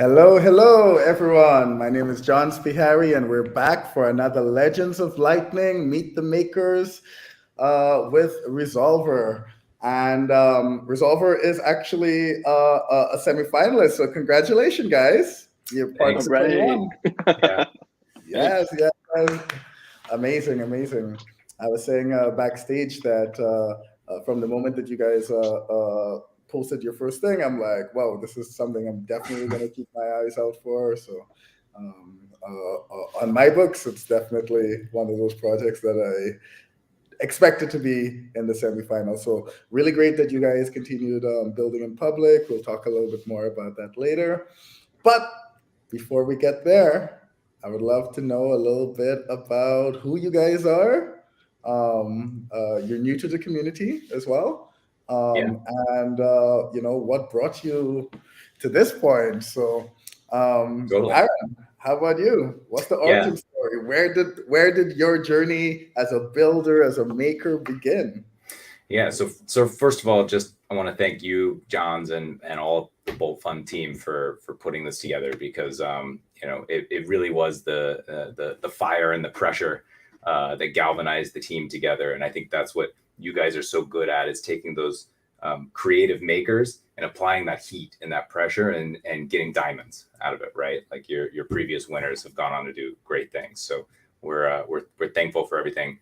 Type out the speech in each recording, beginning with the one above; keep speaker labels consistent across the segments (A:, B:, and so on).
A: Hello, everyone. My name is John Spihari, and we're back for another Legends of Lightning Meet the Makers with Resolvr. And Resolvr is actually a semifinalist, so congratulations, guys. You're part of
B: Thanks.
A: the
B: Right.
A: 21.
B: Yeah.
A: Yes, yes. Amazing, amazing. I was saying backstage that from the moment that you guys posted your first thing, I'm like, wow, this is something I'm definitely going to keep my eyes out for. So on my books, it's definitely one of those projects that I expected to be in the semifinals. So really great that you guys continued building in public. We'll talk a little bit more about that later. But before we get there, I would love to know a little bit about who you guys are. You're new to the community as well,
B: Yeah.
A: and what brought you to this point. So,
B: Totally.
A: Aaron, how about you? What's the
B: Yeah.
A: origin story? Where did your journey as a builder, as a maker, begin?
B: Yeah. So first of all, just I want to thank you, Johns, and all the Bolt Fund team for putting this together because it really was the fire and the pressure that galvanized the team together, and I think that's what you guys are so good at is taking those creative makers and applying that heat and that pressure and getting diamonds out of it, right? Like your previous winners have gone on to do great things. So we're thankful for everything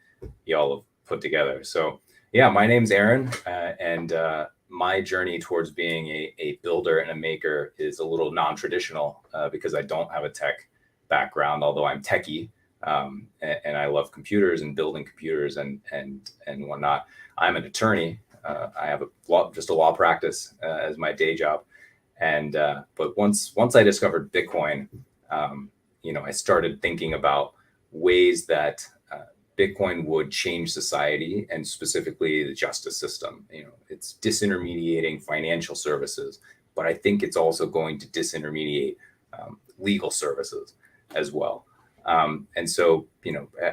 B: y'all have put together. So yeah, my name's Aaron, and my journey towards being a builder and a maker is a little non-traditional because I don't have a tech background, although I'm techie, and I love computers and building computers and whatnot. I'm an attorney. I have just a law practice as my day job, and but once I discovered Bitcoin, I started thinking about ways that Bitcoin would change society and specifically the justice system. It's disintermediating financial services, but I think it's also going to disintermediate legal services as well. And so,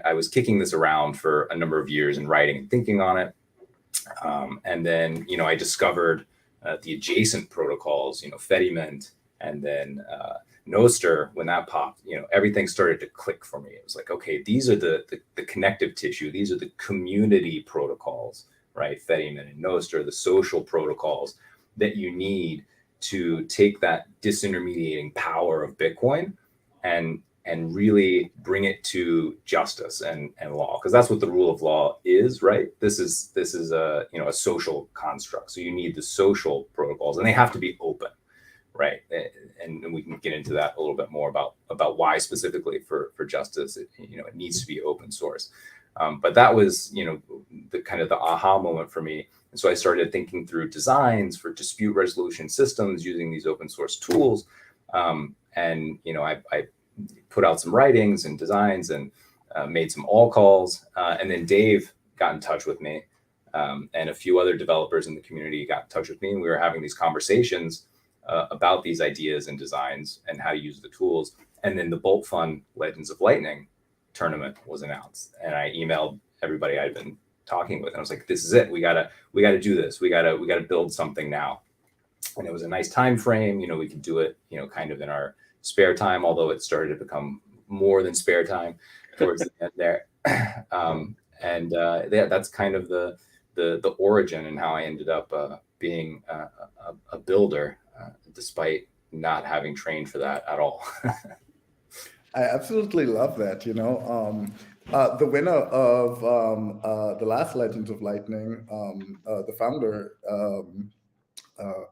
B: I was kicking this around for a number of years and writing and thinking on it. And then, I discovered the adjacent protocols, Fediment, and then Nostr. When that popped, everything started to click for me. It was like, okay, these are the connective tissue. These are the community protocols, right? Fediment and Nostr, the social protocols that you need to take that disintermediating power of Bitcoin and really bring it to justice and law, because that's what the rule of law is, right? This is a social construct. So you need the social protocols, and they have to be open, right? And we can get into that a little bit more about why specifically for justice it needs to be open source. But that was the kind of the aha moment for me. And so I started thinking through designs for dispute resolution systems using these open source tools. I put out some writings and designs and made some all calls. And then Dave got in touch with me, and a few other developers in the community got in touch with me. And we were having these conversations about these ideas and designs and how to use the tools. And then the Bolt Fund Legends of Lightning tournament was announced. And I emailed everybody I'd been talking with. And I was like, this is it. We gotta do this. We gotta build something now. And it was a nice time frame. We could do it, kind of in our spare time, although it started to become more than spare time towards the end there. That's kind of the origin and how I ended up being a builder, despite not having trained for that at all.
A: I absolutely love that. The winner of the last Legends of Lightning, the founder, uh, uh,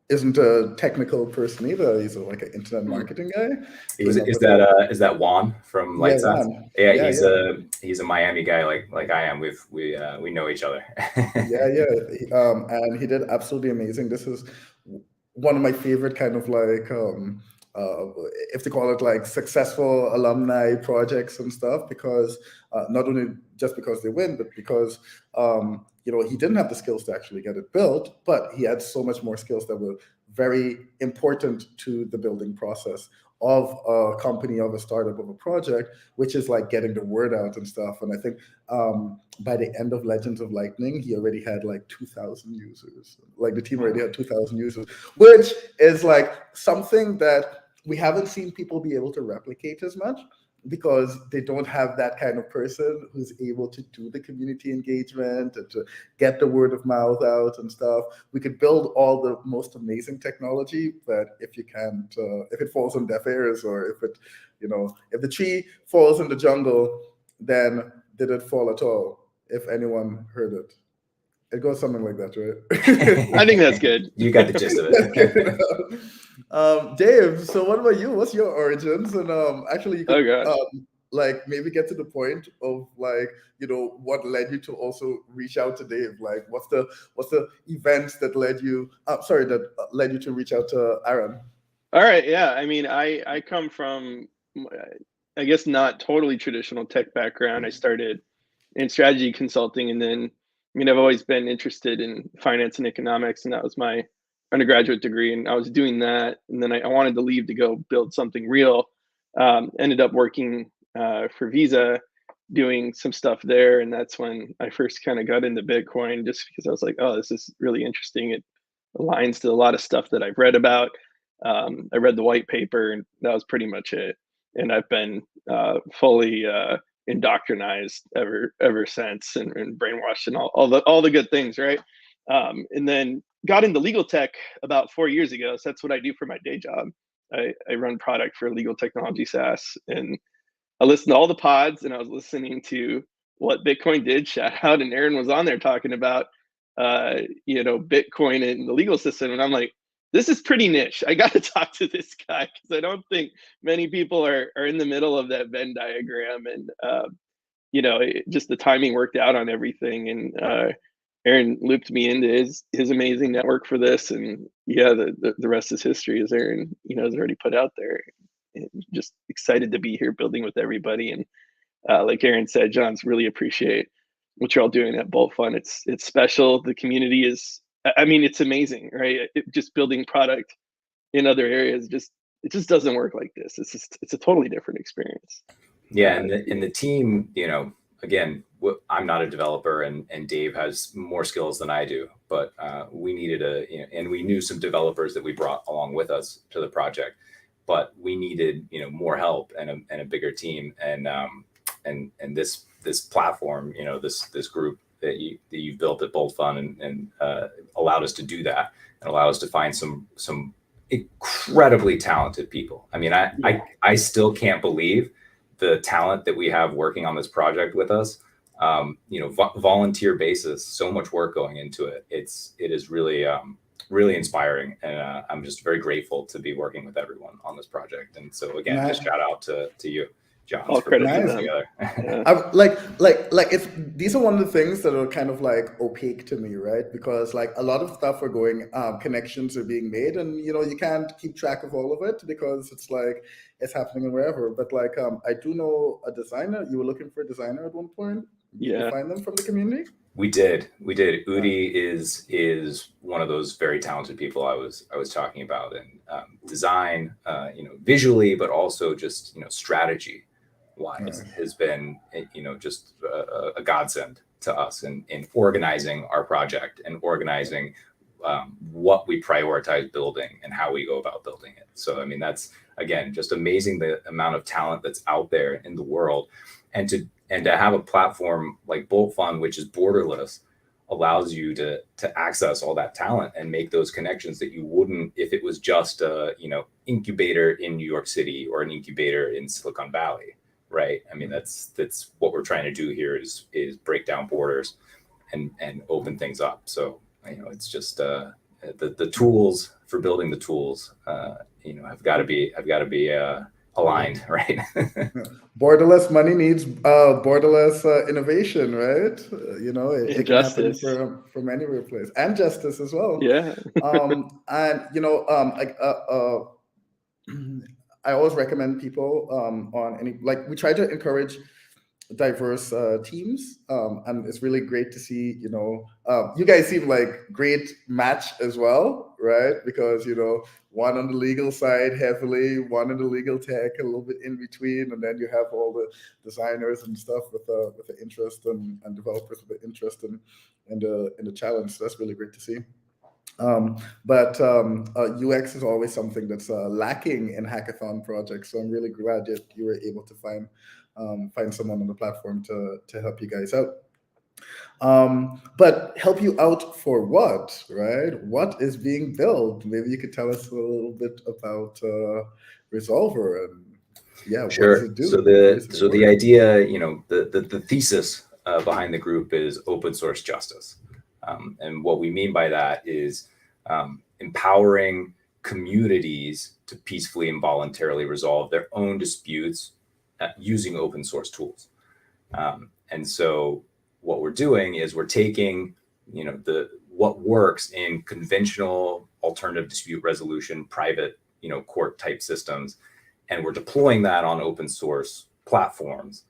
A: isn't a technical person either. He's like an internet marketing guy.
B: Is
A: Came up with
B: that Juan from
A: yeah,
B: Lights Out?
A: Juan.
B: Yeah,
A: Yeah,
B: he's a Miami guy like I am. We know each other.
A: yeah. And he did absolutely amazing. This is one of my favorite kind of like uh, if they call it like successful alumni projects and stuff, because not only just because they win, but because he didn't have the skills to actually get it built, but he had so much more skills that were very important to the building process of a company, of a startup, of a project, which is like getting the word out and stuff. And I think by the end of Legends of Lightning, he already had like 2,000 users. Like the team already had 2,000 users, which is like something that we haven't seen people be able to replicate as much, because they don't have that kind of person who's able to do the community engagement and to get the word of mouth out and stuff. We could build all the most amazing technology, but if you can't, if it falls on deaf ears, or if it, if the tree falls in the jungle, then did it fall at all? If anyone heard it. It goes something like that, right?
C: I think that's good.
B: You got the gist of it.
A: Dave, so what about you? What's your origins? And actually, you could
C: Oh gosh.
A: like maybe get to the point of like what led you to also reach out to Dave. Like, what's the events that led you? That led you to reach out to Aaron.
C: All right. Yeah. I mean, I come from, I guess, not totally traditional tech background. I started in strategy consulting, and then, I mean, I've always been interested in finance and economics, and that was my undergraduate degree. And I was doing that, and then I wanted to leave to go build something real. Ended up working for Visa, doing some stuff there, and that's when I first kind of got into Bitcoin, just because I was like, oh, this is really interesting. It aligns to a lot of stuff that I've read about. I read the white paper, and that was pretty much it. And I've been fully indoctrinized ever since, and brainwashed, and all the good things, right? And then got into legal tech about 4 years ago. So that's what I do for my day job. I run product for legal technology SaaS, and I listened to all the pods, and I was listening to what Bitcoin did. Shout out, and Aaron was on there talking about Bitcoin and the legal system, and I'm like, this is pretty niche. I got to talk to this guy, because I don't think many people are in the middle of that Venn diagram. And just the timing worked out on everything. And Aaron looped me into his amazing network for this, and yeah, the rest is history, as Aaron has already put out there. And just excited to be here building with everybody. And like Aaron said, John's really appreciate what you're all doing at Bolt Fun. It's special. The community is, I mean, it's amazing, right? Just building product in other areas, it just doesn't work like this. It's a totally different experience.
B: Yeah, and the team, again, I'm not a developer, and Dave has more skills than I do, but we needed and we knew some developers that we brought along with us to the project, but we needed more help and a bigger team, and this platform, this group that you built at Bolt Fun, and allowed us to do that, and allowed us to find some incredibly talented people. I mean, I still can't believe the talent that we have working on this project with us. Volunteer basis, so much work going into it. It is really really inspiring, and I'm just very grateful to be working with everyone on this project. And so again, just shout out to you, John.
C: All credit to them.
A: Yeah. It's these are one of the things that are kind of like opaque to me, right? Because like a lot of stuff are going, connections are being made, and you can't keep track of all of it, because it's like it's happening wherever. But like I do know a designer. You were looking for a designer at one point. Did you find them from the community?
B: We did. Udi is one of those very talented people I was talking about, and design, visually, but also just strategy wise, has been just a godsend to us in organizing our project, and organizing what we prioritize building and how we go about building it. So I mean, that's again just amazing, the amount of talent that's out there in the world, and to have a platform like Bolt Fun, which is borderless, allows you to access all that talent and make those connections that you wouldn't if it was just a incubator in New York City or an incubator in Silicon Valley, right? I mean, that's what we're trying to do here, is break down borders and open things up. So it's just the tools for building the tools have got to be aligned, right?
A: Borderless money needs borderless innovation, right? It can happen from anywhere place, and justice as well.
C: Yeah.
A: And I always recommend people on any, like, we try to encourage diverse teams, and it's really great to see. You guys seem like great match as well, right? Because one on the legal side heavily, one on the legal tech a little bit in between, and then you have all the designers and stuff with the interest and developers with the interest in the challenge. So that's really great to see. But UX is always something that's lacking in hackathon projects. So I'm really glad that you were able to find someone on the platform to help you guys out. But help you out for what, right? What is being built? Maybe you could tell us a little bit about Resolvr and what does
B: Sure.
A: it do?
B: So
A: How does it
B: the
A: work?
B: idea, the thesis behind the group is open source justice, and what we mean by that is empowering communities to peacefully and voluntarily resolve their own disputes using open source tools. And so what we're doing is we're taking, what works in conventional alternative dispute resolution, private, court type systems, and we're deploying that on open source platforms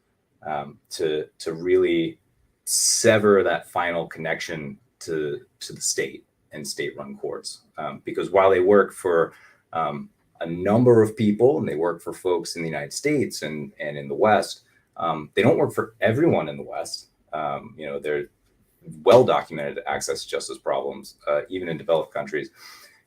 B: to really sever that final connection to the state and state-run courts. Because while they work for a number of people, and they work for folks in the United States and in the West, they don't work for everyone in the West. They're well-documented access to justice problems, even in developed countries.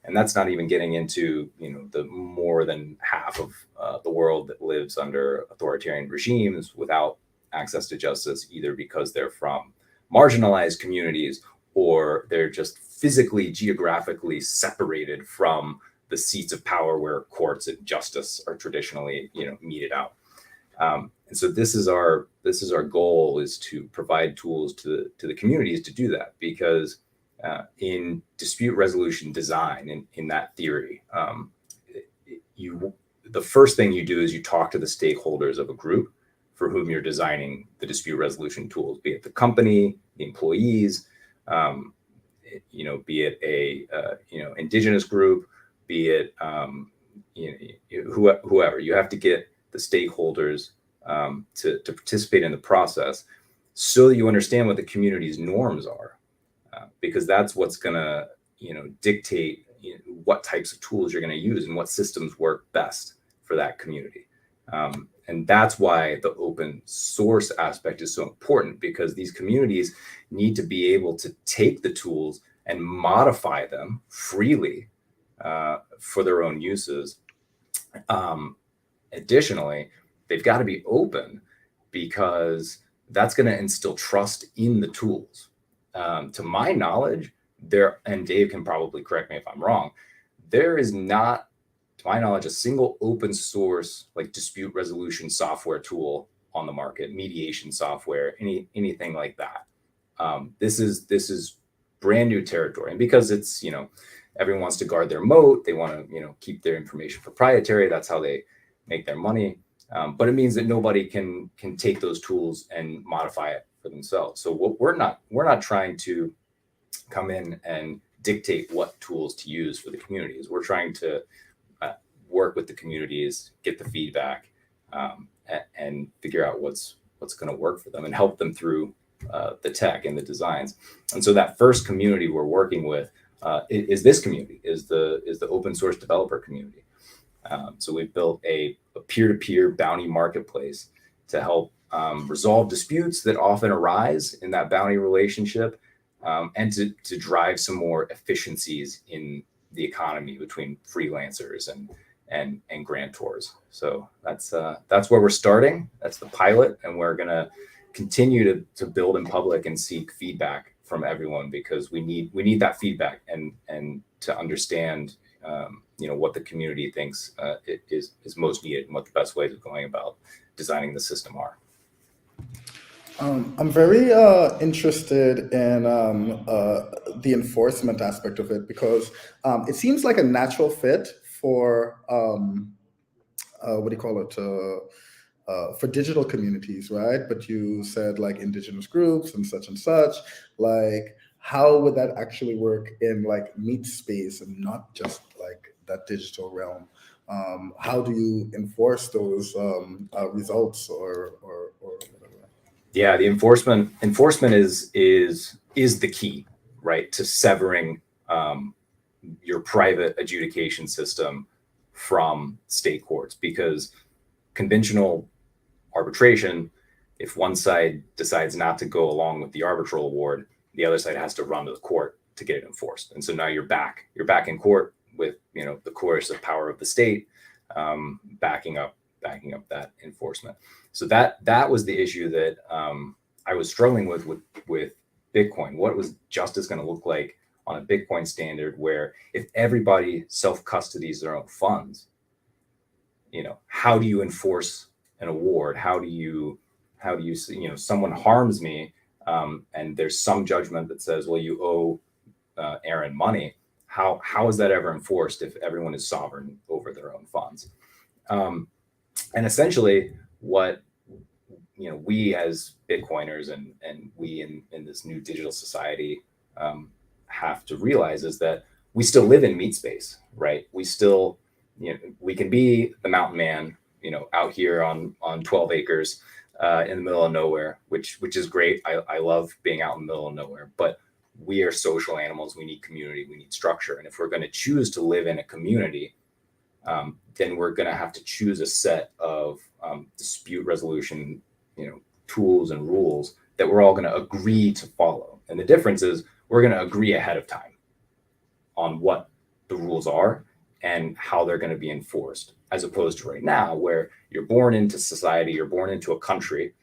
B: And that's not even getting into, the more than half of the world that lives under authoritarian regimes without access to justice, either because they're from marginalized communities or they're just physically, geographically separated from the seats of power where courts and justice are traditionally, meted out. And so this is our goal, is to provide tools to the communities to do that, because in dispute resolution design, in that theory, the first thing you do is you talk to the stakeholders of a group for whom you're designing the dispute resolution tools, be it the company, the employees, be it a indigenous group, be it whoever. You have to get the stakeholders to participate in the process so that you understand what the community's norms are, because that's what's going to dictate what types of tools you're going to use and what systems work best for that community. And that's why the open source aspect is so important, because these communities need to be able to take the tools and modify them freely for their own uses. Additionally, they've got to be open, because that's going to instill trust in the tools. To my knowledge, and Dave can probably correct me if I'm wrong, there is not, to my knowledge, a single open source like dispute resolution software tool on the market, mediation software, anything like that. This is brand new territory, and because it's everyone wants to guard their moat, they want to keep their information proprietary. That's how they make their money. But it means that nobody can take those tools and modify it for themselves. So we're not trying to come in and dictate what tools to use for the communities. We're trying to work with the communities, get the feedback, and figure out what's going to work for them and help them through the tech and the designs. And so that first community we're working with is this community, is the open source developer community. So we've built a peer-to-peer bounty marketplace to help resolve disputes that often arise in that bounty relationship, and to drive some more efficiencies in the economy between freelancers and grantors. So that's where we're starting. That's the pilot, and we're gonna continue to build in public and seek feedback from everyone, because we need that feedback and to understand what the community thinks is most needed and what the best ways of going about designing the system are.
A: I'm very interested in the enforcement aspect of it, because it seems like a natural fit for what do you call it? For digital communities, right? But you said like indigenous groups and such. Like, how would that actually work in like meat space and not just like that digital realm? How do you enforce those results or whatever?
B: Yeah, the enforcement is the key, right, to severing your private adjudication system from state courts, because conventional arbitration, if one side decides not to go along with the arbitral award, the other side has to run to the court to get it enforced. And so now you're back in court with, you know, the coercive power of the state backing up that enforcement. So that was the issue that I was struggling with Bitcoin. What was justice going to look like on a Bitcoin standard, where if everybody self-custodies their own funds, you know, how do you enforce an award? How do you you know, someone harms me and there's some judgment that says, well, you owe Aaron money. How is that ever enforced if everyone is sovereign over their own funds? And essentially what, you know, we as Bitcoiners and we in this new digital society have to realize is that we still live in meat space, right? We still, you know, we can be the mountain man, you know, out here on 12 acres in the middle of nowhere, which is great. I love being out in the middle of nowhere, but we are social animals. We need community, we need structure. And if we're going to choose to live in a community, then we're going to have to choose a set of dispute resolution, you know, tools and rules that we're all going to agree to follow. And the difference is we're going to agree ahead of time on what the rules are and how they're going to be enforced, as opposed to right now where you're born into society, you're born into a country,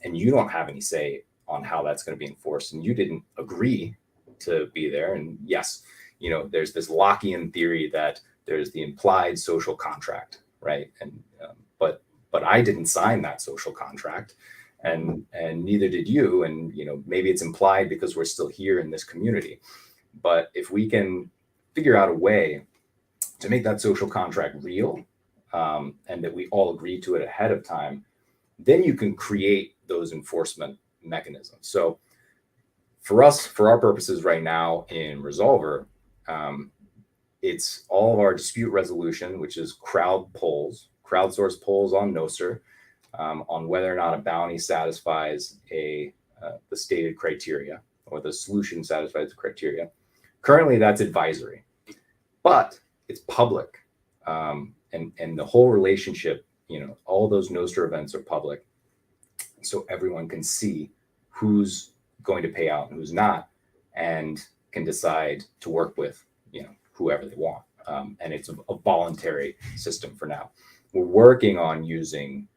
B: and you don't have any say on how that's going to be enforced, and you didn't agree to be there. And yes, you know, there's this Lockean theory that there's the implied social contract, right? And but I didn't sign that social contract, and neither did you. And you know, maybe it's implied because we're still here in this community. But if we can figure out a way to make that social contract real, and that we all agree to it ahead of time, then you can create those enforcement mechanisms. So for us, for our purposes right now in Resolvr, it's all of our dispute resolution, which is crowdsourced polls on Nostr, on whether or not a bounty satisfies the stated criteria, or the solution satisfies the criteria. Currently, that's advisory, but it's public, and the whole relationship, you know, all those Nostr events are public, so everyone can see who's going to pay out and who's not, and can decide to work with, you know, whoever they want. And it's a voluntary system for now. We're working on using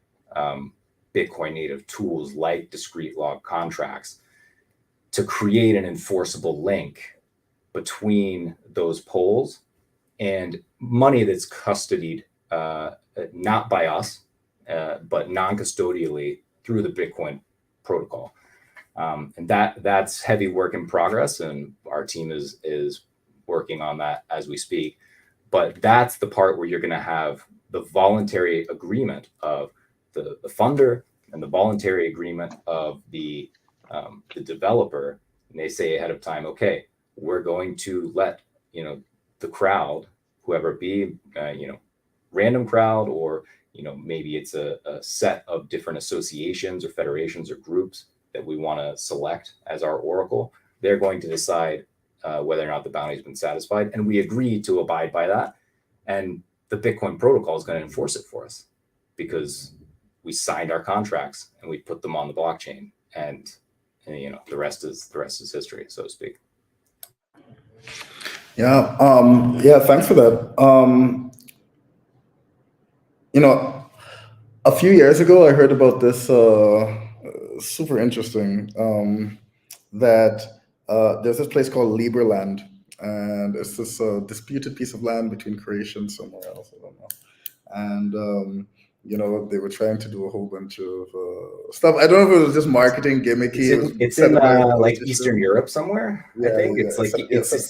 B: Bitcoin native tools like discrete log contracts to create an enforceable link between those polls and money that's custodied not by us, but non-custodially through the Bitcoin protocol. And that's heavy work in progress, and our team is working on that as we speak. But that's the part where you're going to have the voluntary agreement of the funder and the voluntary agreement of the developer. And they say ahead of time, okay, we're going to let, you know, the crowd, whoever it be, you know, random crowd, or, you know, maybe it's a set of different associations or federations or groups that we want to select as our oracle. They're going to decide whether or not the bounty has been satisfied, and we agree to abide by that. And the Bitcoin protocol is going to enforce it for us because we signed our contracts and we put them on the blockchain, and you know, the rest is history, so to speak.
A: Yeah, thanks for that. You know, a few years ago, I heard about this super interesting, that there's this place called Liberland, and it's this disputed piece of land between Croatia somewhere else, I don't know. And you know, they were trying to do a whole bunch of stuff. I don't know if it was just marketing gimmicky.
B: It's in like Eastern Europe somewhere.
A: Yeah,
B: I think
A: yeah,
B: it's like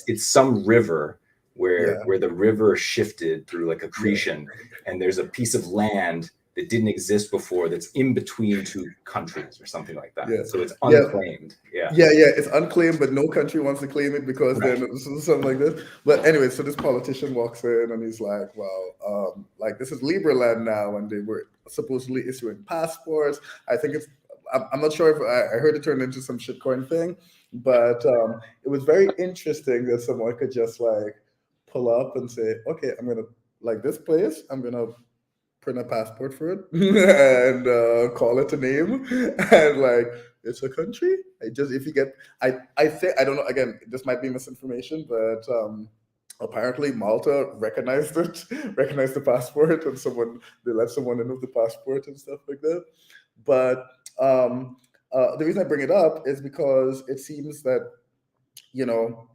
B: it's some river where the river shifted through like accretion, and there's a piece of land that didn't exist before that's in between two countries or something like that.
A: Yeah.
B: So it's unclaimed.
A: Yeah, it's unclaimed, but no country wants to claim it because then something like this. But anyway, so this politician walks in and he's like, well, like this is Liberland now, and they were supposedly issuing passports. I think it's I'm not sure if I heard it turned into some shitcoin thing, but it was very interesting that someone could just like pull up and say, okay, I'm gonna like this place, I'm gonna print a passport for it and call it a name, and like it's a country. I just if you get I think I don't know, again, this might be misinformation, but apparently Malta recognized it, recognized the passport, and they let someone in with the passport and stuff like that. But the reason I bring it up is because it seems that, you know,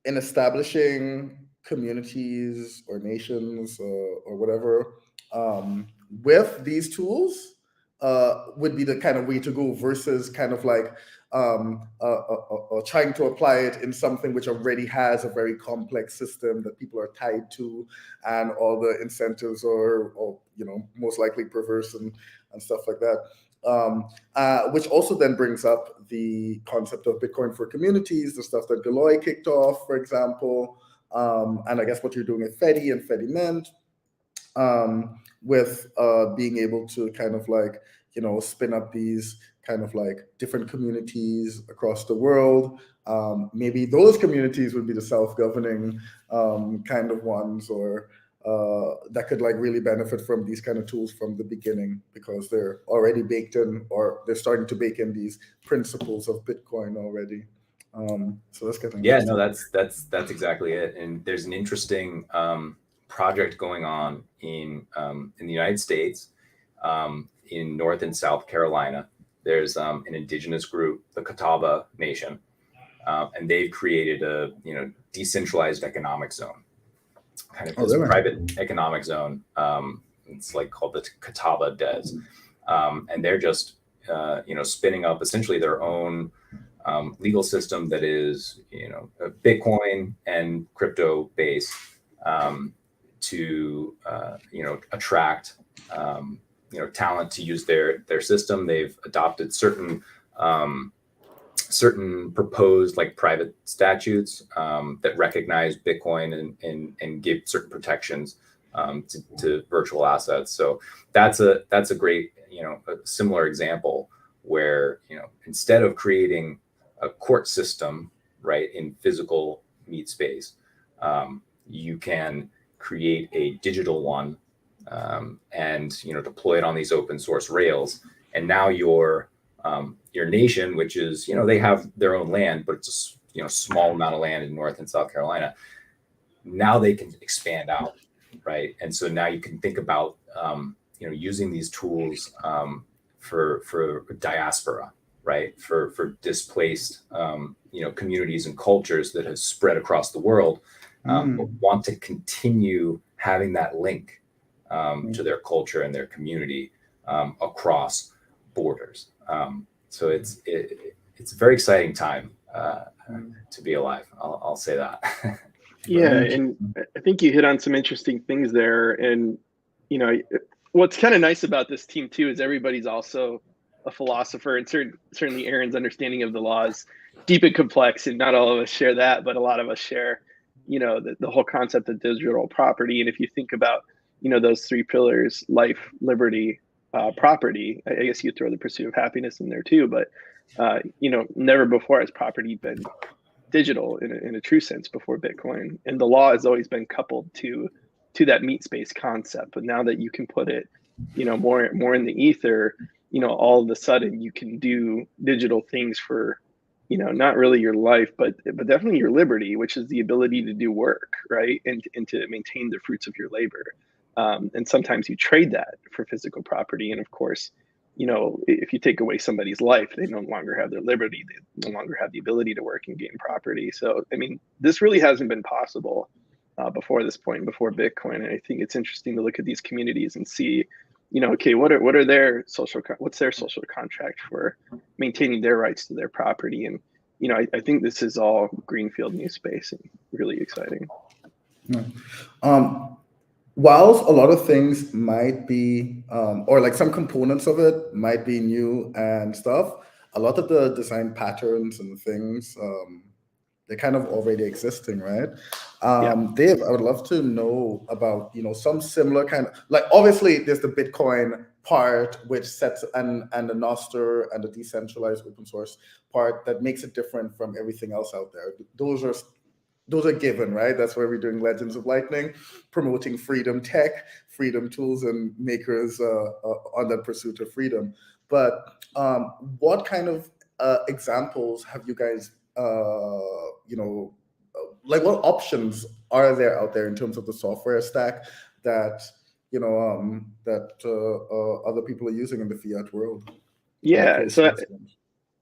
A: in establishing communities or nations or whatever with these tools would be the kind of way to go versus kind of like trying to apply it in something which already has a very complex system that people are tied to, and all the incentives are, you know, most likely perverse and stuff like that. Which also then brings up the concept of Bitcoin for communities, the stuff that Galoy kicked off, for example, and I guess what you're doing at Fedi and Fedi Mint, with being able to kind of like, you know, spin up these kind of like different communities across the world. Maybe those communities would be the self-governing kind of ones, or that could like really benefit from these kind of tools from the beginning, because they're already baked in, or they're starting to bake in these principles of Bitcoin already. So that's getting
B: Yeah, no, that's exactly it. And there's an interesting project going on in the United States, in North and South Carolina. There's an indigenous group, the Catawba Nation, and they've created a decentralized economic zone, kind of this private economic zone. It's like called the Catawba Des, and they're just spinning up essentially their own legal system that is Bitcoin and crypto based, to attract talent to use their system. They've adopted certain proposed like private statutes that recognize Bitcoin and give certain protections to virtual assets. So that's a great a similar example where instead of creating a court system right in physical meat space, you can create a digital one and deploy it on these open source rails. And now your nation, which is they have their own land, but it's a small amount of land in North and South Carolina. Now they can expand out, right? And so now you can think about using these tools for diaspora, right? For displaced communities and cultures that have spread across the world, but want to continue having that link to their culture and their community across borders. So it's a very exciting time to be alive. I'll say that.
C: Yeah, and I think you hit on some interesting things there. And what's kind of nice about this team too is everybody's also a philosopher, and certainly Aaron's understanding of the law is deep and complex, and not all of us share that, but a lot of us share the whole concept of digital property. And if you think about those three pillars: life, liberty, property, I guess you throw the pursuit of happiness in there too, but never before has property been digital in a true sense before Bitcoin. And the law has always been coupled to that meat space concept. But now that you can put it more in the ether, all of a sudden you can do digital things for not really your life, but definitely your liberty, which is the ability to do work, right? And to maintain the fruits of your labor. And sometimes you trade that for physical property. And of course, if you take away somebody's life, they no longer have their liberty. They no longer have the ability to work and gain property. So, I mean, this really hasn't been possible before this point, before Bitcoin. And I think it's interesting to look at these communities and see, okay, what's their social contract for maintaining their rights to their property? And, I think this is all greenfield new space and really exciting.
A: Whilst a lot of things might be, or like some components of it might be new and stuff, a lot of the design patterns and things, they're kind of already existing, right? Dave, I would love to know about, some similar kind of, like, obviously there's the Bitcoin part which sets and the Nostr and the decentralized open source part that makes it different from everything else out there. Those are given, right? That's why we're doing Legends of Lightning, promoting freedom tech, freedom tools, and makers on that pursuit of freedom. But what kind of examples have you guys, like what options are there out there in terms of the software stack that other people are using in the fiat world?
C: Yeah, so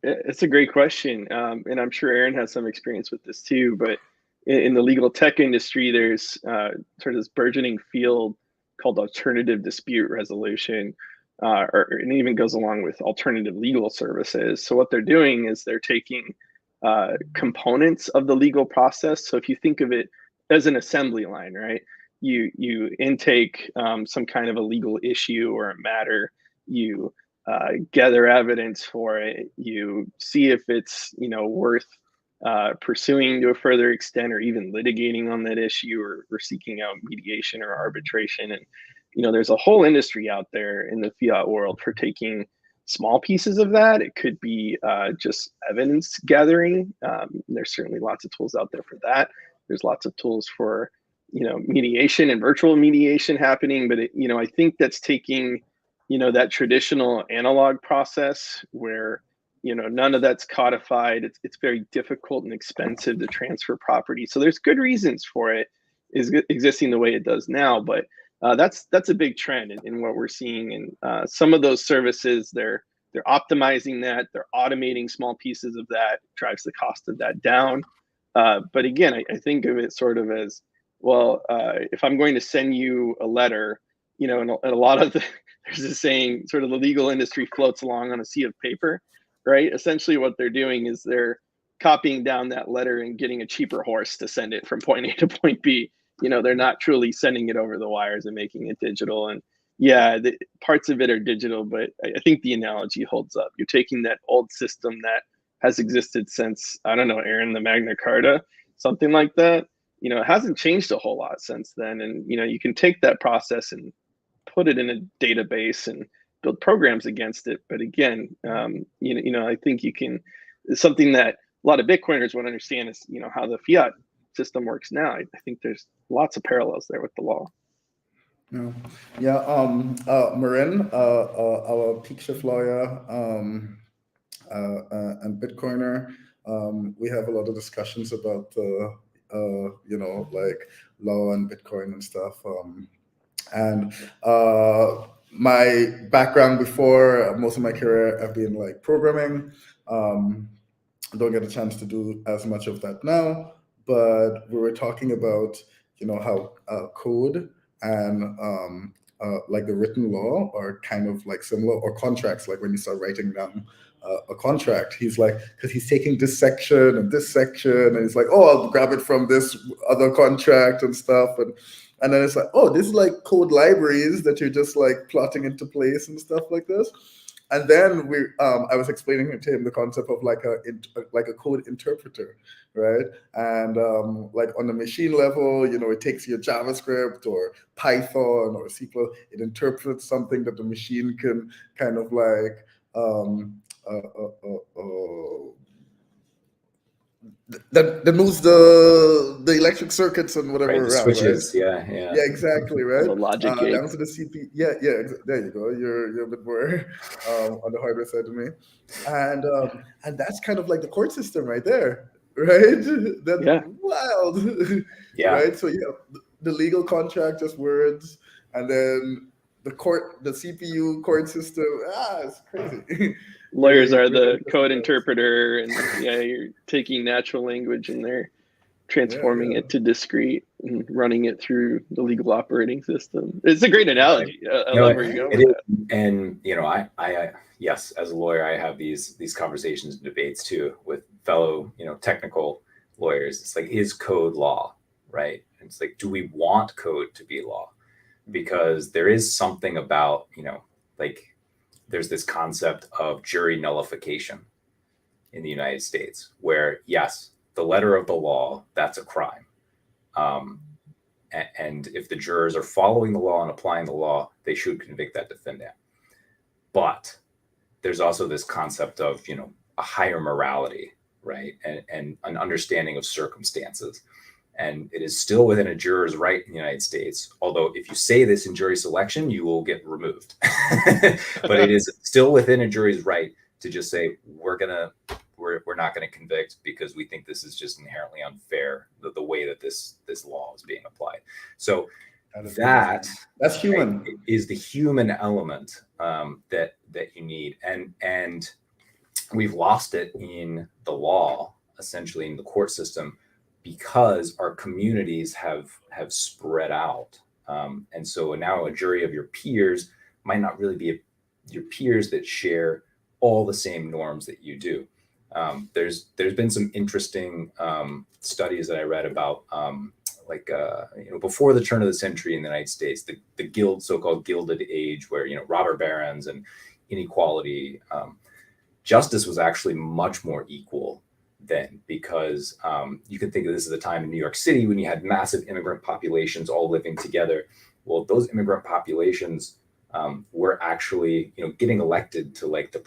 C: it's a great question, and I'm sure Aaron has some experience with this too. But in the legal tech industry, there's sort of this burgeoning field called alternative dispute resolution, or it even goes along with alternative legal services. So what they're doing is they're taking components of the legal process. So if you think of it as an assembly line, right? You intake some kind of a legal issue or a matter. You gather evidence for it. You see if it's worth pursuing to a further extent, or even litigating on that issue, or seeking out mediation or arbitration. And there's a whole industry out there in the fiat world for taking small pieces of that. It could be just evidence gathering. There's certainly lots of tools out there for that. There's lots of tools for mediation and virtual mediation happening. But I think that's taking that traditional analog process where none of that's codified. It's very difficult and expensive to transfer property. So there's good reasons for it is existing the way it does now. But that's a big trend in what we're seeing. And some of those services, they're optimizing that. They're automating small pieces of that. Drives the cost of that down. But again, I think of it sort of as, well, if I'm going to send you a letter, and a lot of there's a saying, sort of the legal industry floats along on a sea of paper, right? Essentially what they're doing is they're copying down that letter and getting a cheaper horse to send it from point A to point B. They're not truly sending it over the wires and making it digital. And yeah, the parts of it are digital, but I think the analogy holds up. You're taking that old system that has existed since, I don't know, Aaron, the Magna Carta, something like that. It hasn't changed a whole lot since then. And, you can take that process and put it in a database and build programs against it. But again, I think you can, something that a lot of Bitcoiners would understand is, how the fiat system works now. I think there's lots of parallels there with the law.
A: Marin, our peak shift lawyer and Bitcoiner, we have a lot of discussions about like law and Bitcoin and stuff. And my background before, most of my career, I've been like programming. Don't get a chance to do as much of that now, but we were talking about how code and like the written law are kind of like similar, or contracts. Like when you start writing down a contract, he's like, because he's taking this section, and he's like, oh, I'll grab it from this other contract and stuff, and then it's like, oh, this is like code libraries that you're just like plotting into place and stuff like this. And then I was explaining to him the concept of like a code interpreter, right? And like on the machine level, it takes your JavaScript or Python or C++, it interprets something that the machine can kind of like that moves the electric circuits and whatever
B: right, the
A: around,
B: switches,
A: right?
B: Yeah,
A: exactly, right.
C: The logic
A: down to the CPU. Yeah, there you go. You're a bit more on the hardware side of me, and that's kind of like the court system right there, right? That's wild. Right. So the legal contract, just words, and then the CPU court system. It's crazy.
C: Lawyers are the code interpreter, and you're taking natural language and they're transforming it to discrete and running it through the legal operating system. It's a great analogy. I love where you're going with that.
B: And I yes, as a lawyer, I have these conversations and debates too with fellow technical lawyers. It's like, is code law, right? And it's like, do we want code to be law? Because there is something about like, there's this concept of jury nullification in the United States, where yes, the letter of the law, that's a crime. And if the jurors are following the law and applying the law, they should convict that defendant. But there's also this concept of, you know, a higher morality, right? And an understanding of circumstances. And it is still within a juror's right in the United States. Although if you say this in jury selection, you will get removed. But it is still within a jury's right to just say, we're not going to convict because we think this is just inherently unfair, the way that this law is being applied. So
A: that's human,
B: right, is the human element that you need, and we've lost it in the law, essentially in the court system, because our communities have spread out, and so now a jury of your peers might not really be your peers that share all the same norms that you do. There's been some interesting studies that I read about, you know, before the turn of the century in the United States, the so-called Gilded Age, where, you know, robber barons and inequality, justice was actually much more equal then, because you can think of this as a time in New York City when you had massive immigrant populations all living together. Well, those immigrant populations were actually, you know, getting elected to like the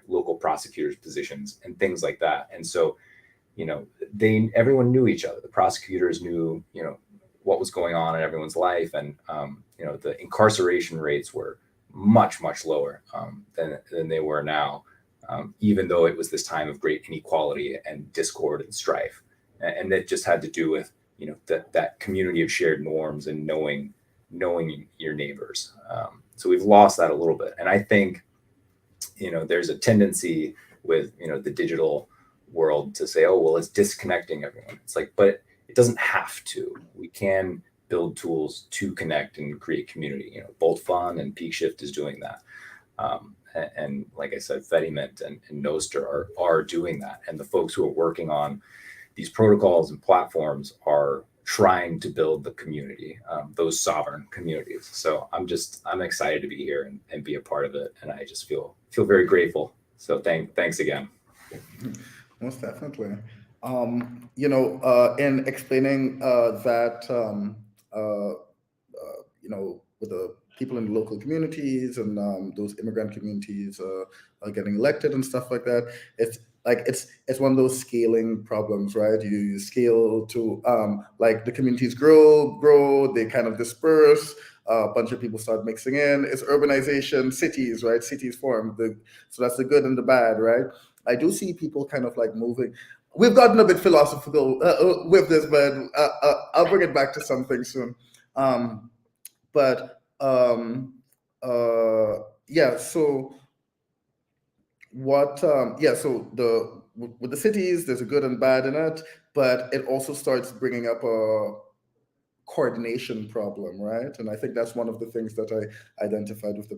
B: local prosecutors positions and things like that. And so, you know, everyone knew each other. The prosecutors knew, you know, what was going on in everyone's life. And, you know, the incarceration rates were much lower than they were now, even though it was this time of great inequality and discord and strife. And that just had to do with, you know, that community of shared norms and knowing your neighbors. So we've lost that a little bit. And I think, you know, there's a tendency with, you know, the digital world to say, oh, well, it's disconnecting everyone. It's like, but it doesn't have to. We can build tools to connect and create community. You know, Bolt Fun and Peak Shift is doing that. And like I said, Fediment and Nostr are doing that. And the folks who are working on these protocols and platforms are trying to build the community, those sovereign communities. So I'm excited to be here and be a part of it. And I just feel very grateful. So thanks again.
A: Most definitely. You know, in explaining that, you know, with the people in the local communities and those immigrant communities are getting elected and stuff like that, it's one of those scaling problems, right? You scale to like the communities grow, they kind of disperse. A bunch of people start mixing in. It's urbanization, cities, right? Cities form. So that's the good and the bad, right? I do see people kind of like moving. We've gotten a bit philosophical with this, but I'll bring it back to something soon. But yeah, so what? Yeah, so with the cities, there's a good and bad in it, but it also starts bringing up a coordination problem, right? And I think that's one of the things that I identified with the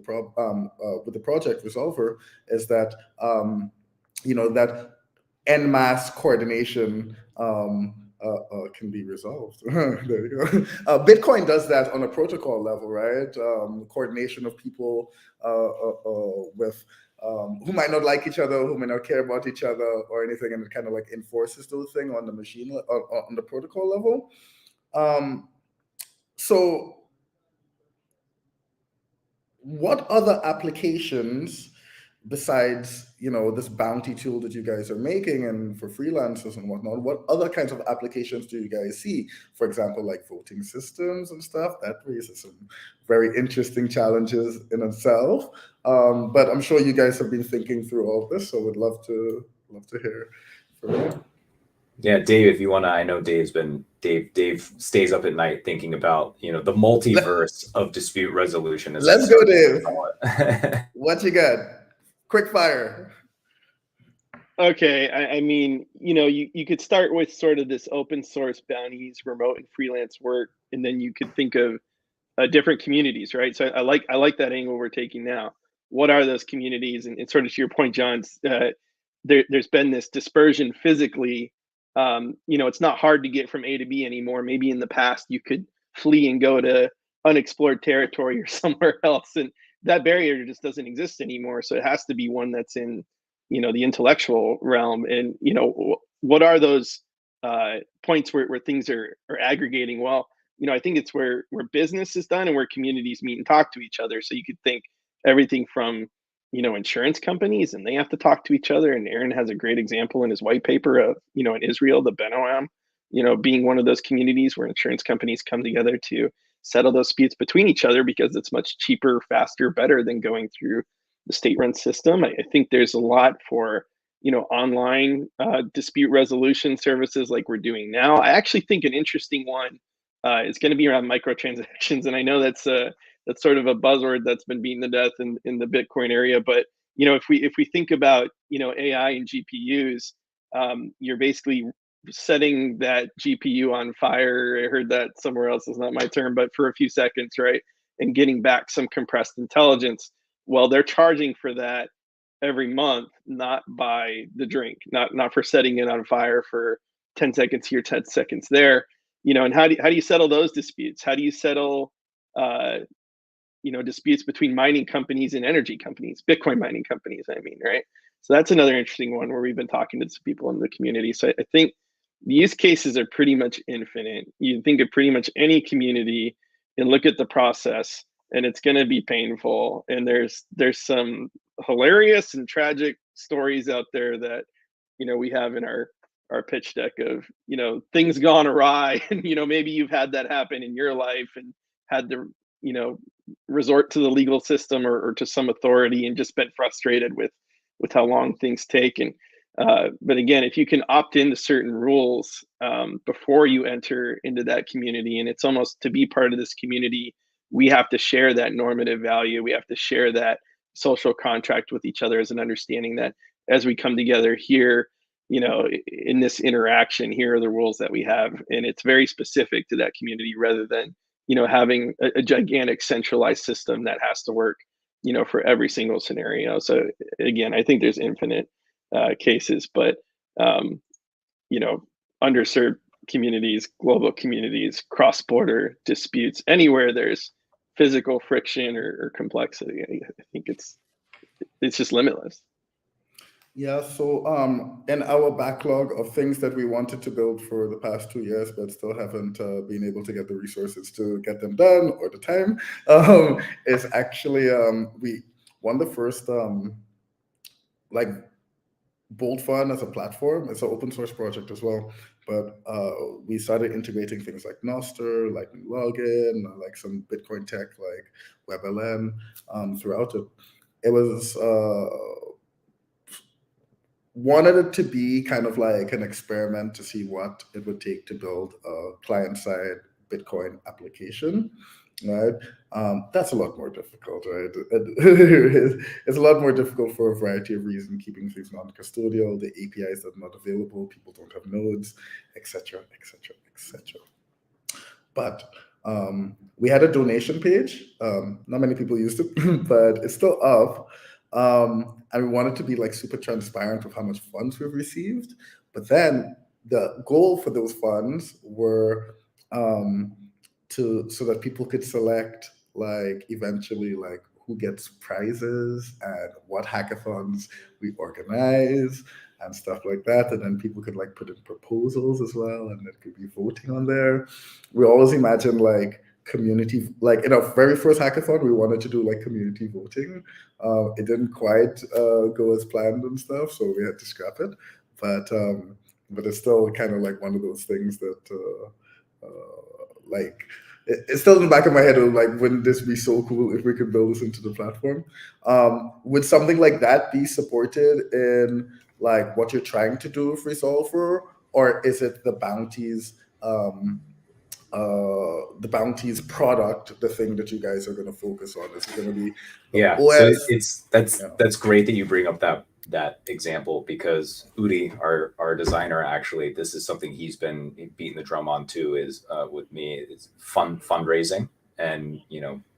A: project Resolvr, is that you know, that en masse coordination can be resolved. There you go. Bitcoin does that on a protocol level, right? Coordination of people with who might not like each other, who may not care about each other or anything, and it kind of like enforces those things on the machine, on the protocol level. So what other applications besides, you know, this bounty tool that you guys are making and for freelancers and whatnot, what other kinds of applications do you guys see? For example, like voting systems and stuff. That raises some very interesting challenges in itself. But I'm sure you guys have been thinking through all this, so would love to hear from you.
B: Yeah, Dave, if you want to, I know Dave stays up at night thinking about, you know, the multiverse of dispute resolution.
A: Let's go, Dave. What you got? Quick fire.
C: Okay, I mean, you know, you could start with sort of this open source bounties, remote and freelance work, and then you could think of different communities, right? So I like that angle we're taking now. What are those communities? And sort of to your point, John, there's been this dispersion physically. You know, it's not hard to get from A to B anymore. Maybe in the past you could flee and go to unexplored territory or somewhere else, and that barrier just doesn't exist anymore. So it has to be one that's in, you know, the intellectual realm. And, you know, what are those points where things are aggregating? Well, you know, I think it's where business is done and where communities meet and talk to each other. So you could think everything from, insurance companies, and they have to talk to each other. And Aaron has a great example in his white paper of, in Israel, the Benoam, being one of those communities where insurance companies come together to settle those disputes between each other because it's much cheaper, faster, better than going through the state-run system. I think there's a lot for, online dispute resolution services like we're doing now. I actually think an interesting one is going to be around microtransactions, and I know that's sort of a buzzword that's been beaten to death in the Bitcoin area. But if we think about AI and GPUs, you're basically setting that GPU on fire. I heard that somewhere else, is not my term, but for a few seconds, right? And getting back some compressed intelligence. Well, they're charging for that every month, not by the drink, not for setting it on fire for 10 seconds here, 10 seconds there. And how do you settle those disputes? How do you settle disputes between mining companies and energy companies, Bitcoin mining companies, I mean, right? So that's another interesting one where we've been talking to some people in the community. So I think the use cases are pretty much infinite. You think of pretty much any community and look at the process, and it's going to be painful. And there's some hilarious and tragic stories out there that we have in our pitch deck of things gone awry, and maybe you've had that happen in your life and had to resort to the legal system or to some authority and just been frustrated with how long things take. And but again, if you can opt into certain rules before you enter into that community, and it's almost, to be part of this community, we have to share that normative value. We have to share that social contract with each other as an understanding that as we come together here, in this interaction, here are the rules that we have, and it's very specific to that community rather than having a gigantic centralized system that has to work for every single scenario. So again, I think there's infinite cases, but underserved communities, global communities, cross-border disputes, anywhere there's physical friction or complexity, I think it's just limitless.
A: Yeah, so in our backlog of things that we wanted to build for the past 2 years, but still haven't been able to get the resources to get them done or the time, is actually we won the first like Bolt Fund as a platform. It's an open source project as well, but we started integrating things like Noster, like Login, like some Bitcoin tech like WebLN throughout it. It was wanted it to be kind of like an experiment to see what it would take to build a client-side Bitcoin application, right? That's a lot more difficult, right? It's a lot more difficult for a variety of reasons, keeping things non-custodial, the APIs are not available, people don't have nodes, etc., etc., etc. But we had a donation page. Not many people used it, but it's still up. And we wanted to be like super transparent with how much funds we've received. But then the goal for those funds were so that people could select like eventually like who gets prizes and what hackathons we organize and stuff like that. And then people could like put in proposals as well, and it could be voting on there. We always imagine like community, like in our very first hackathon, we wanted to do like community voting. It didn't quite go as planned and stuff, so we had to scrap it. But it's still kind of like one of those things that like it's still in the back of my head of like, wouldn't this be so cool if we could build this into the platform? Would something like that be supported in like what you're trying to do with Resolvr, or is it the bounties product, the thing that you guys are going to focus on? Is it going to be the OS?
B: So that's great that you bring up that example, because Udi, our designer, actually, this is something he's been beating the drum on too, is with me, is fundraising, and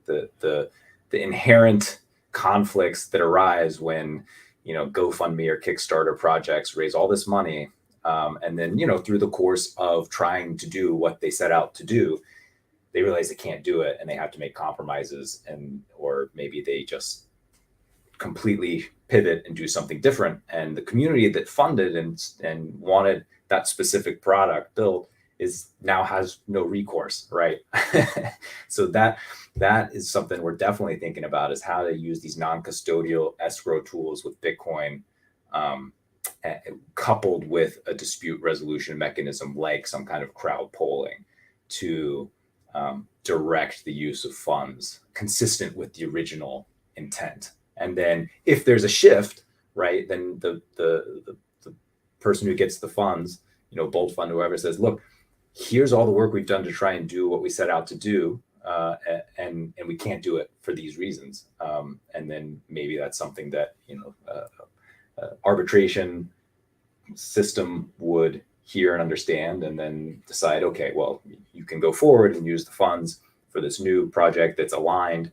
B: the inherent conflicts that arise when GoFundMe or Kickstarter projects raise all this money, and then through the course of trying to do what they set out to do, they realize they can't do it and they have to make compromises, or maybe they just completely pivot and do something different. And the community that funded and wanted that specific product built is now has no recourse, right? So that is something we're definitely thinking about, is how to use these non-custodial escrow tools with Bitcoin, coupled with a dispute resolution mechanism like some kind of crowd polling to direct the use of funds consistent with the original intent. And then if there's a shift, right, then the person who gets the funds, Bolt Fund, whoever, says, look, here's all the work we've done to try and do what we set out to do, and we can't do it for these reasons. And then maybe that's something that arbitration system would hear and understand, and then decide, okay, well, you can go forward and use the funds for this new project that's aligned,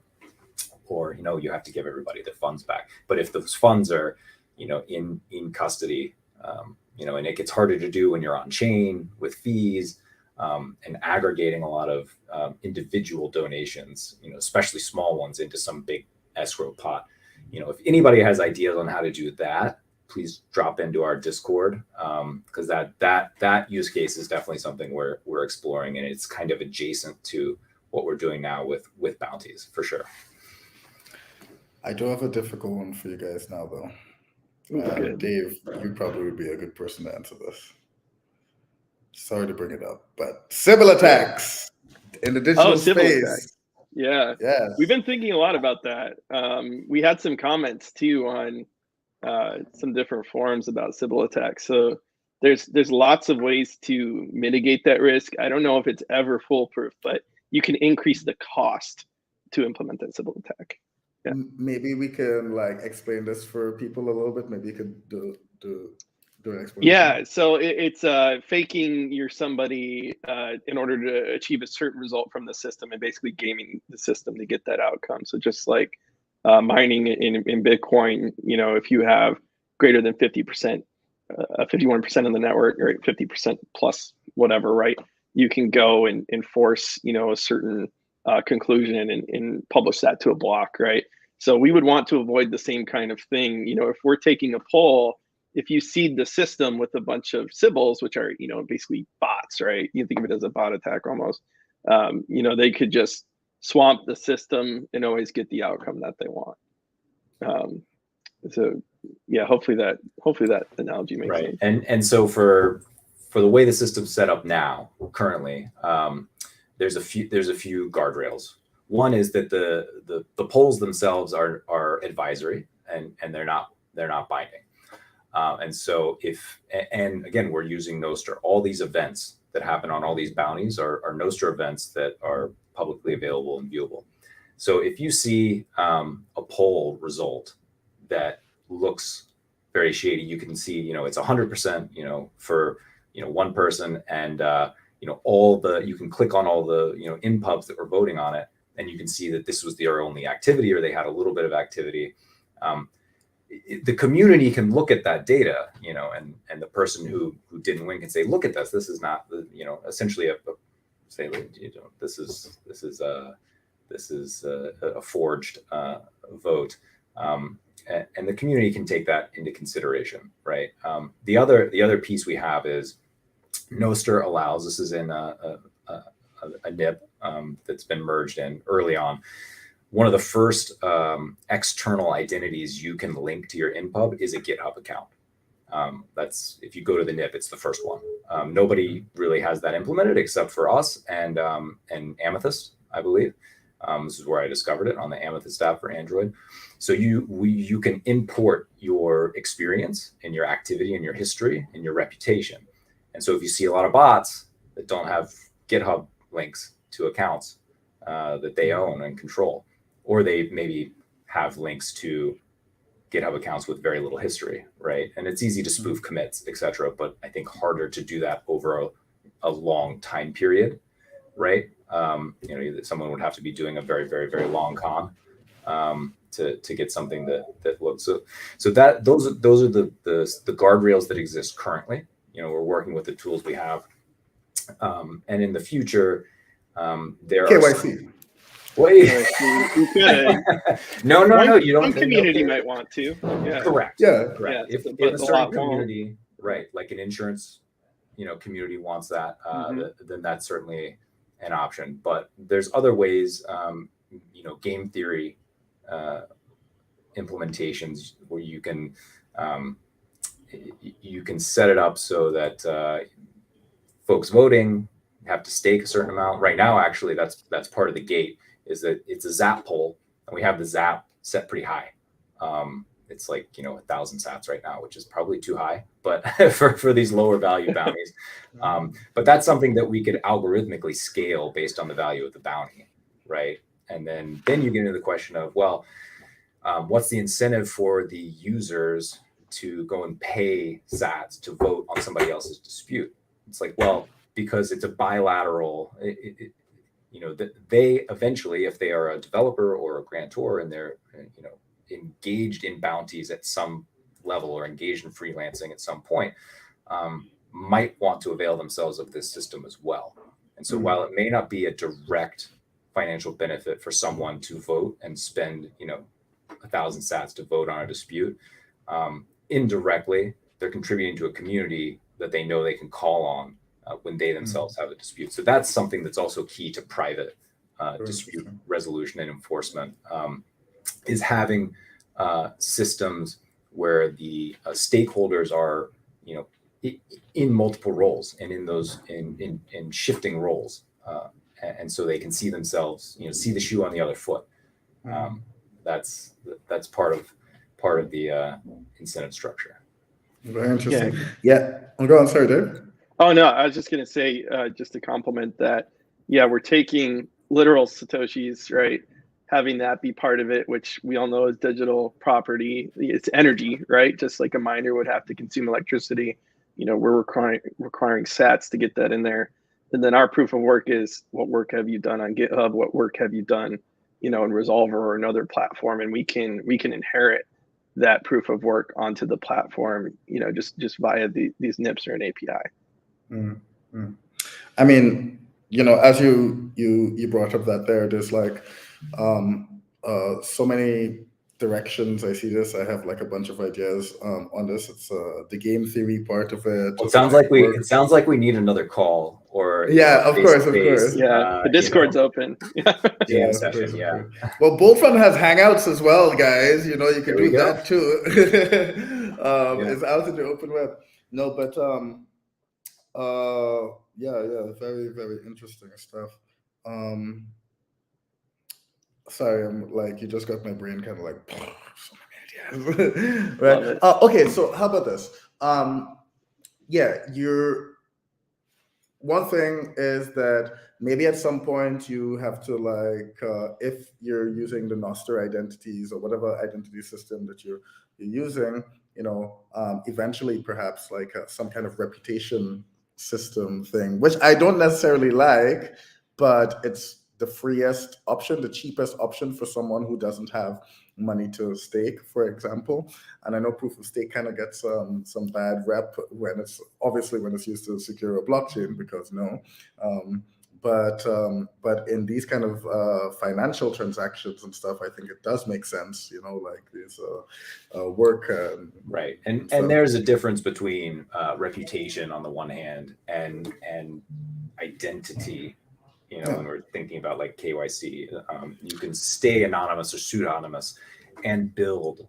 B: or you have to give everybody their funds back. But if those funds are in custody, and it gets harder to do when you're on chain with fees, and aggregating a lot of individual donations, especially small ones, into some big escrow pot. If anybody has ideas on how to do that, please drop into our Discord, because that use case is definitely something we're exploring, and it's kind of adjacent to what we're doing now with bounties, for sure.
A: I do have a difficult one for you guys now, though. Dave, you probably would be a good person to answer this. Sorry to bring it up, but Sybil attacks in the digital space.
C: Attacks. Yeah. We've been thinking a lot about that. We had some comments too on some different forums about Sybil attacks. So there's lots of ways to mitigate that risk. I don't know if it's ever foolproof, but you can increase the cost to implement that Sybil attack. Yeah.
A: Maybe we can explain this for people a little bit. Maybe you could do an explanation.
C: Yeah, so it's faking you're somebody in order to achieve a certain result from the system, and basically gaming the system to get that outcome. So just like mining in Bitcoin, if you have greater than 50%, 51% of the network, or 50% plus whatever, right? You can go and enforce, a certain conclusion and publish that to a block, right? So we would want to avoid the same kind of thing. If we're taking a poll, if you seed the system with a bunch of Sybils, which are, basically bots, right? You think of it as a bot attack almost. They could just swamp the system and always get the outcome that they want. So yeah, hopefully that analogy makes sense.
B: And so for the way the system's set up now, currently, there's a few guardrails. One is that the polls themselves are advisory, and they're not binding. And so and again, we're using Nostr. All these events that happen on all these bounties are Nostr events that are publicly available and viewable. So if you see a poll result that looks very shady, you can see, it's 100%, for, one person, and, you can click on all the, in-pubs that were voting on it, and you can see that this was their only activity, or they had a little bit of activity. The community can look at that data, and the person who didn't win can say, look at this. This is not, essentially this is a forged vote. And the community can take that into consideration, right? The other piece we have is Nostr allows, this is in a NIP that's been merged in early on. One of the first external identities you can link to your InPub is a GitHub account. That's, if you go to the NIP, it's the first one. Nobody really has that implemented except for us and Amethyst, I believe. This is where I discovered it, on the Amethyst app for Android. So you can import your experience and your activity and your history and your reputation. And so if you see a lot of bots that don't have GitHub links to accounts that they own and control, or they maybe have links to GitHub accounts with very little history, right? And it's easy to spoof commits, etc., but I think harder to do that over a long time period, right? Someone would have to be doing a very, very, very long con to get something that looks so that those are the guardrails that exist currently. We're working with the tools we have, and in the future, there
A: KYC.
B: Wait. No. You don't.
C: Some community might want to. Yeah.
B: Correct.
A: Yeah.
B: Correct.
C: Yeah,
B: if a certain community, right, like an insurance community wants that,
C: Mhm.
B: then that's certainly an option. But there's other ways, game theory implementations where you can set it up so that folks voting have to stake a certain amount. Right now, actually, that's part of the gate, is that it's a zap poll, and we have the zap set pretty high. It's like 1,000 sats right now, which is probably too high, but for these lower value bounties. But that's something that we could algorithmically scale based on the value of the bounty, right? And then you get into the question of, well, what's the incentive for the users to go and pay sats to vote on somebody else's dispute? It's like, well, because it's a bilateral, they eventually, if they are a developer or a grantor and they're, engaged in bounties at some level or engaged in freelancing at some point, might want to avail themselves of this system as well. And so while it may not be a direct financial benefit for someone to vote and spend, 1,000 sats to vote on a dispute, indirectly, they're contributing to a community that they know they can call on when they themselves have a dispute. So that's something that's also key to private dispute resolution and enforcement, is having systems where the stakeholders are, in multiple roles and in those in shifting roles, and so they can see themselves, see the shoe on the other foot. That's part of the incentive structure.
A: Very interesting. Yeah. I'm going. Sorry, Dave.
C: Oh no, I was just gonna say, just to compliment that. Yeah, we're taking literal satoshis, right? Having that be part of it, which we all know is digital property. It's energy, right? Just like a miner would have to consume electricity. We're requiring sats to get that in there. And then our proof of work is, what work have you done on GitHub? What work have you done, in Resolvr or another platform? And we can inherit that proof of work onto the platform, just via these NIPs or an API.
A: I mean, as you brought up that there's like so many directions I see this. I have like a bunch of ideas on this. It's the game theory part of it.
B: Well, it sounds like we need another call, or
A: of course.
C: Yeah, the Discord's open.
B: Jam session. Yeah.
A: Well, Bullfront has Hangouts as well, guys. You can do that too. It's out in the open web. No, but very, very interesting stuff. Sorry, I'm like, you just got my brain kind of like so many ideas. Right? Okay, so how about this? One thing is that maybe at some point you have to if you're using the Noster identities or whatever identity system that you're using, eventually perhaps some kind of reputation system thing, which I don't necessarily like, but it's the freest option, the cheapest option for someone who doesn't have money to stake, for example. And I know proof of stake kind of gets some bad rep when it's used to secure a blockchain, because but in these kind of financial transactions and stuff, I think it does make sense, like these work.
B: Right. And there's a difference between reputation on the one hand and identity. When we're thinking about like KYC, you can stay anonymous or pseudonymous and build,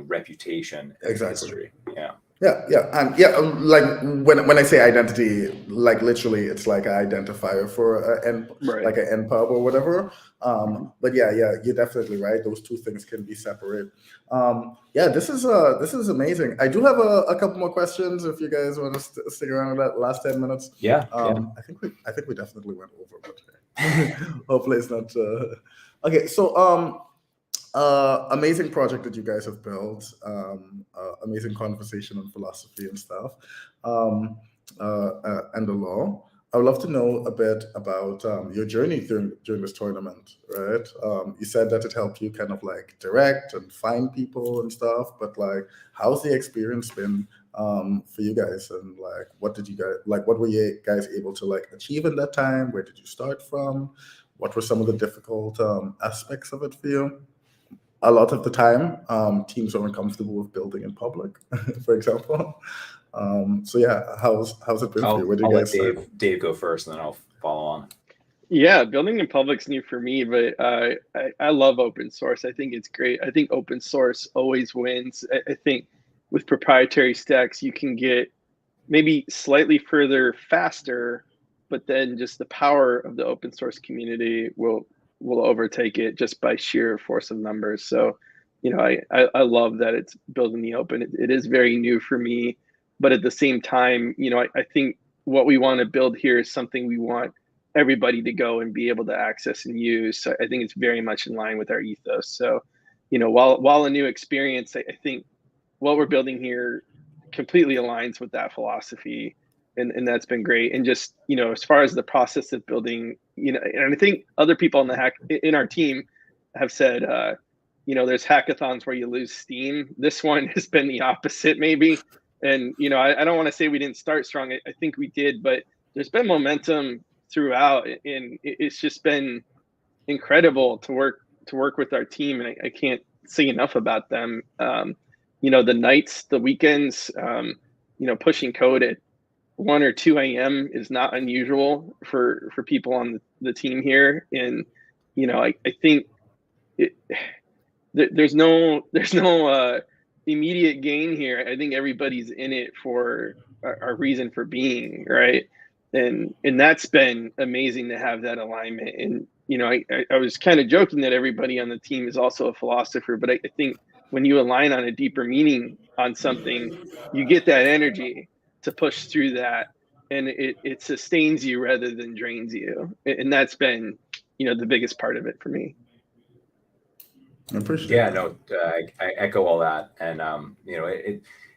B: reputation and history. Yeah.
A: Like when I say identity, like literally, it's like an identifier for like an NPub or whatever. But you're definitely right. Those two things can be separate. This is amazing. I do have a couple more questions if you guys want to stick around that last 10 minutes. I think we definitely went over, but hopefully it's not. Okay, so amazing project that you guys have built. Amazing conversation on philosophy and stuff, and the law. I would love to know a bit about your journey during this tournament, right? You said that it helped you kind of like direct and find people and stuff, but like, how's the experience been for you guys? And like, what were you guys able to like achieve in that time? Where did you start from? What were some of the difficult aspects of it for you? A lot of the time, teams are uncomfortable with building in public, for example. So yeah, how's it been for you? What do
B: I'll
A: you
B: let
A: guys say?
B: Dave go first, and then I'll follow on.
C: Yeah, building in public's new for me, but I love open source. I think it's great. I think open source always wins. I think with proprietary stacks, you can get maybe slightly further faster, but then just the power of the open source community will overtake it just by sheer force of numbers. So, I love that it's building the open. It is very new for me, but at the same time, I think what we want to build here is something we want everybody to go and be able to access and use. So I think it's very much in line with our ethos. So, while a new experience, I think what we're building here completely aligns with that philosophy, and that's been great. And just, as far as the process of building, and I think other people in our team have said, there's hackathons where you lose steam. This one has been the opposite, maybe. And I don't want to say we didn't start strong. I think we did, but there's been momentum throughout, and it's just been incredible to work with our team, and I can't say enough about them. The nights, the weekends, pushing code at 1 or 2 a.m. is not unusual for people on the team here. And I think there's no immediate gain here. I think everybody's in it for a reason for being, right? And that's been amazing to have that alignment. And I was kind of joking that everybody on the team is also a philosopher, but I think when you align on a deeper meaning on something, you get that energy to push through that, and it sustains you rather than drains you. And that's been the biggest part of it for me.
A: I appreciate
B: Yeah,
A: that.
B: no, I echo all that, and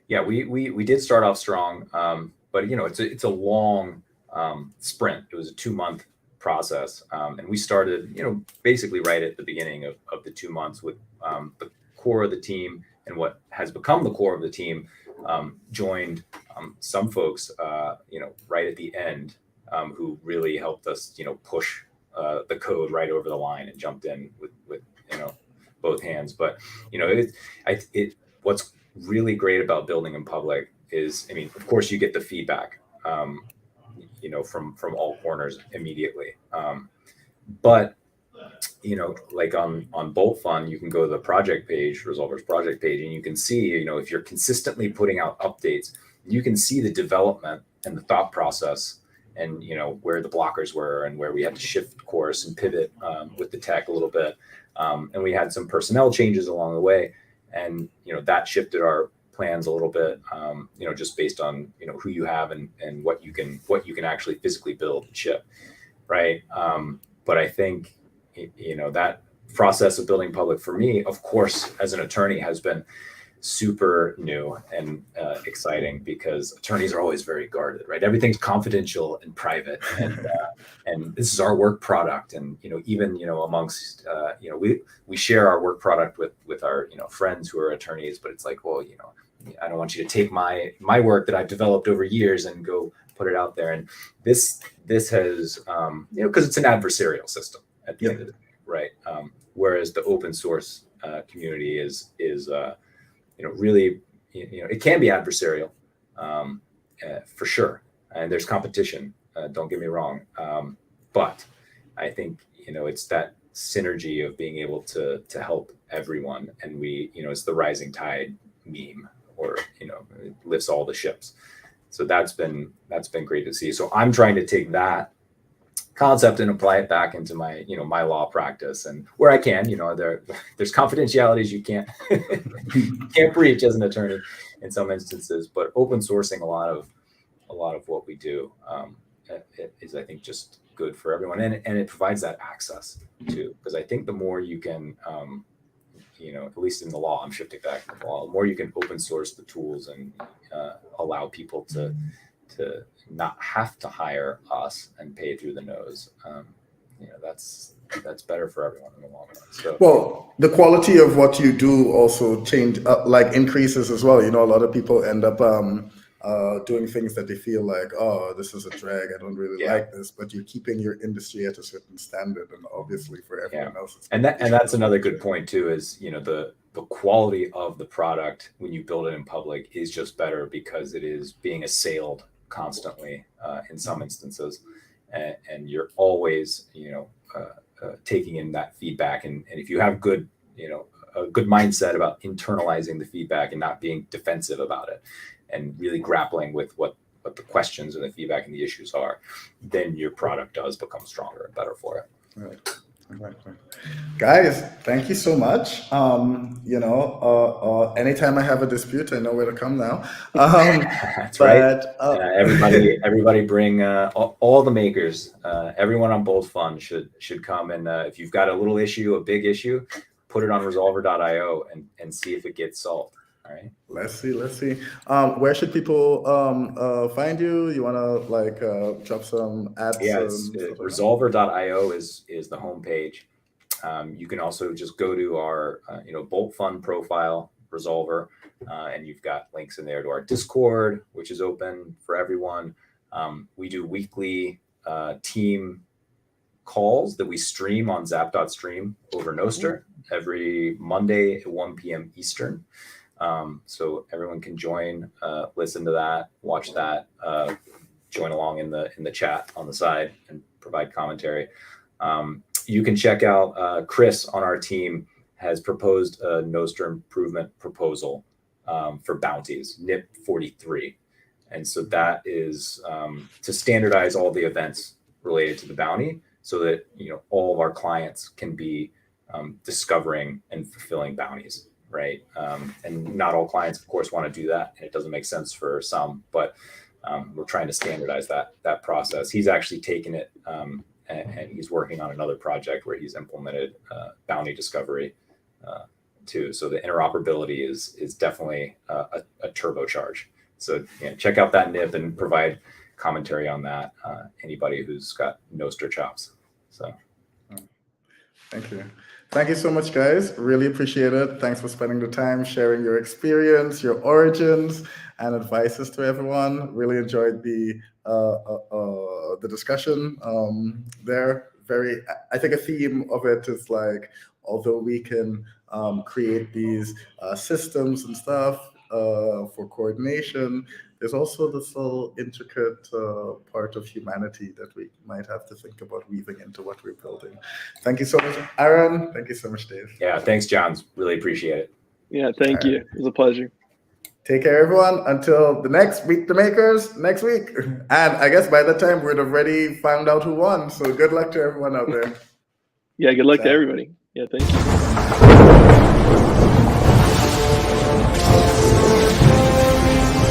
B: we did start off strong, but it's a long sprint. It was a 2-month process, and we started basically right at the beginning of the 2 months with the core of the team, and what has become the core of the team joined some folks right at the end, who really helped us push the code right over the line and jumped in with both hands. But what's really great about building in public is, of course you get the feedback from all corners immediately, but like on Bolt Fund, you can go to the project page, Resolvr's project page, and you can see if you're consistently putting out updates, you can see the development and the thought process, and where the blockers were and where we had to shift course and pivot with the tech a little bit. And we had some personnel changes along the way, and that shifted our plans a little bit, just based on who you have and what you can actually physically build and ship, right? But I think that process of building public for me, of course, as an attorney, has been super new and exciting, because attorneys are always very guarded, right? Everything's confidential and private, and this is our work product. And even amongst we share our work product with our friends who are attorneys, but it's like, well, I don't want you to take my work that I've developed over years and go put it out there. And this has because it's an adversarial system at the end of the day, right? Whereas the open source community is really, it can be adversarial, for sure, and there's competition, don't get me wrong, but I think it's that synergy of being able to help everyone, and it's the rising tide meme, or it lifts all the ships. So that's been great to see. So I'm trying to take that concept and apply it back into my my law practice, and where I can, there's confidentialities you can't breach as an attorney in some instances, but open sourcing a lot of what we do is, I think, just good for everyone, and it provides that access too, because I think the more you can at least in the law, I'm shifting back to the law, the more you can open source the tools and allow people to not have to hire us and pay through the nose, that's better for everyone in the long run. So,
A: well, the quality of what you do also increases as well. A lot of people end up doing things that they feel like, oh, this is a drag, I don't really like this, but you're keeping your industry at a certain standard, and obviously for everyone else.
B: And that's another good point too, is the quality of the product when you build it in public is just better because it is being assailed constantly in some instances, and you're always taking in that feedback, and if you have good a good mindset about internalizing the feedback and not being defensive about it and really grappling with what the questions and the feedback and the issues are, then your product does become stronger and better for it.
A: Right. Exactly. Guys, thank you so much. Anytime I have a dispute, I know where to come now.
B: That's right. Everybody bring all the makers. Everyone on Bolt Fund should come, and if you've got a little issue, a big issue, put it on resolvr.io and see if it gets solved. All right.
A: Let's see. Where should people find you? You want to drop some ads?
B: Yeah, resolvr.io is the homepage. You can also just go to our Bolt Fund profile, Resolvr, and you've got links in there to our Discord, which is open for everyone. We do weekly team calls that we stream on zap.stream over Nostr every Monday at 1 p.m. Eastern. So everyone can join, listen to that, watch that, join along in the chat on the side and provide commentary. You can check out Chris on our team has proposed a Nostr improvement proposal for bounties, NIP 43. And so that is to standardize all the events related to the bounty so that all of our clients can be discovering and fulfilling bounties. Right. And not all clients, of course, want to do that. And it doesn't make sense for some, but we're trying to standardize that process. He's actually taken it and he's working on another project where he's implemented bounty discovery too. So the interoperability is definitely a turbocharge. So check out that NIP and provide commentary on that. Anybody who's got Nostr chops. So
A: thank you. Thank you so much, guys. Really appreciate it. Thanks for spending the time sharing your experience, your origins, and advices to everyone. Really enjoyed the discussion there. I think a theme of it is although we can create these systems and stuff for coordination, there's also this little intricate part of humanity that we might have to think about weaving into what we're building. Thank you so much, Aaron. Thank you so much, Dave.
B: Yeah, thanks, Johns. Really appreciate it.
C: Yeah, thank you. It was a pleasure.
A: Take care, everyone. Until the next Meet the Makers next week. And I guess by that time, we'd already found out who won. So good luck to everyone out there.
C: Yeah, good luck to everybody. Yeah, thank you.